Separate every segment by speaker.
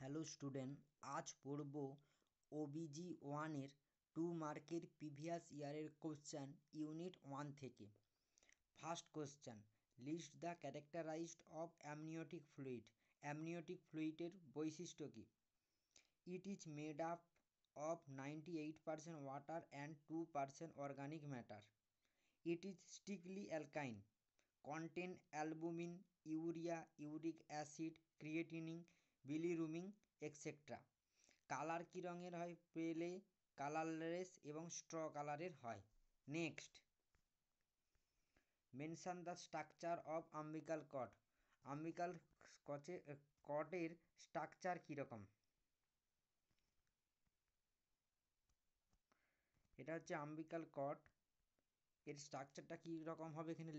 Speaker 1: Hello student, আজ পড়ব ওবিজি 1-এর 2 মার্কের প্রিভিয়াস ইয়ারের কোশ্চেন ইউনিট 1 থেকে। First question, list the characterized of amniotic fluid. Amniotic ফ্লুইডের বৈশিষ্ট্য কী? It is made up of 98% water and 2% organic matter. It is strictly অ্যালকাইন, contain albumin, urea, uric acid, creatinine, bilirubin etcetera. Colour কী রঙের হয়? Pale, colourless এবং straw কালারের হয়। Next, mention the structure of umbilical cord. Umbilical কর্ডের structure কীরকম? এটা হচ্ছে আম্বিকাল কর্ড। এর স্ট্রাকচারটা কী রকম হবে এখানে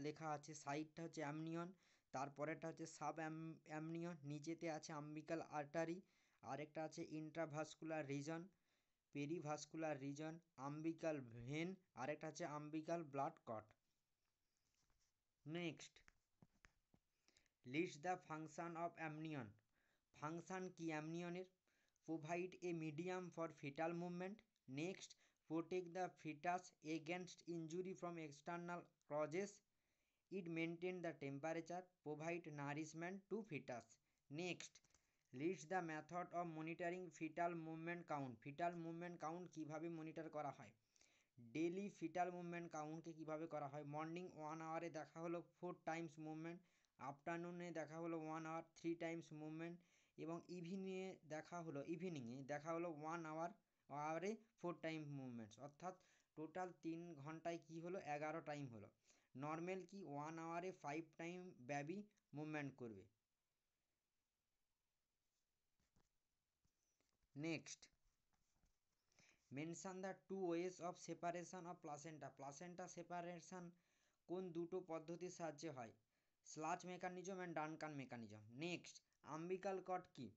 Speaker 1: লেখা আছে। সাইডটা হচ্ছে অ্যামনিয়ন, তারপরেরটা হচ্ছে সাব অ্যামনিয়ন, নিচেতে আছে আম্বিকাল আর্টারি, আরেকটা আছে intravascular region, perivascular region, umbilical vein, আরেকটা আছে umbilical blood clot. Next, list the function of amnion. Function কি অ্যামনিয়নের? Provide a medium for fetal movement. Next, protect the fetus against injury from external causes. It maintain the temperature, provide nourishment to fetus. Next, list the method of monitoring fetal movement count. fetal movement count কিভাবে monitor করা হয়? Daily fetal movement কাউন্টকে কীভাবে করা হয়? Morning 1 আওয়ারে দেখা হলো 4 Times movement, আফটারনুনে দেখা হলো 1 আওয়ার 3 টাইমস মুভমেন্ট, এবং ইভিনিংয়ে দেখা হলো 1 আওয়ারে 4 টাইম মুভমেন্টস, অর্থাৎ টোটাল 3 ঘন্টায় কী হলো? 11 টাইম হলো। নর্মাল কি 1 আওয়ারে 5 টাইম বেবি মুভমেন্ট করবে। Next, mention the 2 ways of separation of placenta. Placenta separation কোন দুটো পদ্ধতির সাহায্যে হয়? Schultze mechanism and Duncan mechanism. Next, umbilical cord কি?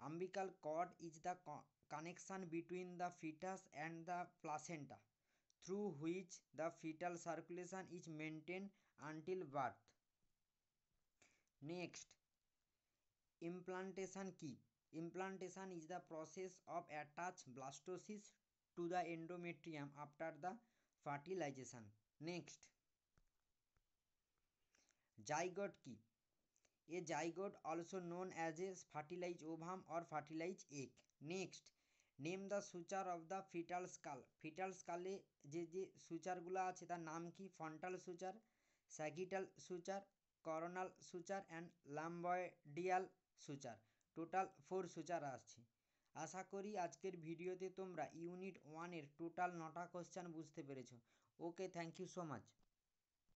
Speaker 1: Umbilical cord is the connection between the fetus and the placenta through which the fetal circulation is maintained until birth. Next, implantation কি? Implantation is the process of attach blastocyst to the endometrium after the fertilization. Next, zygote কি? A zygote also known as a fertilized ovum or fertilized egg. Next, name the suture of the fetal skull. Fetal স্কালে যে সুচারগুলো আছে তার নাম কি? Frontal suture, sagittal suture, coronal suture and lambdoidal suture. Total 4 suture আছে। আশা করি আজকের ভিডিওতে তোমরা ইউনিট 1-এর টোটাল 9টা কোশ্চেন বুঝতে পেরেছো। Okay, thank you so much.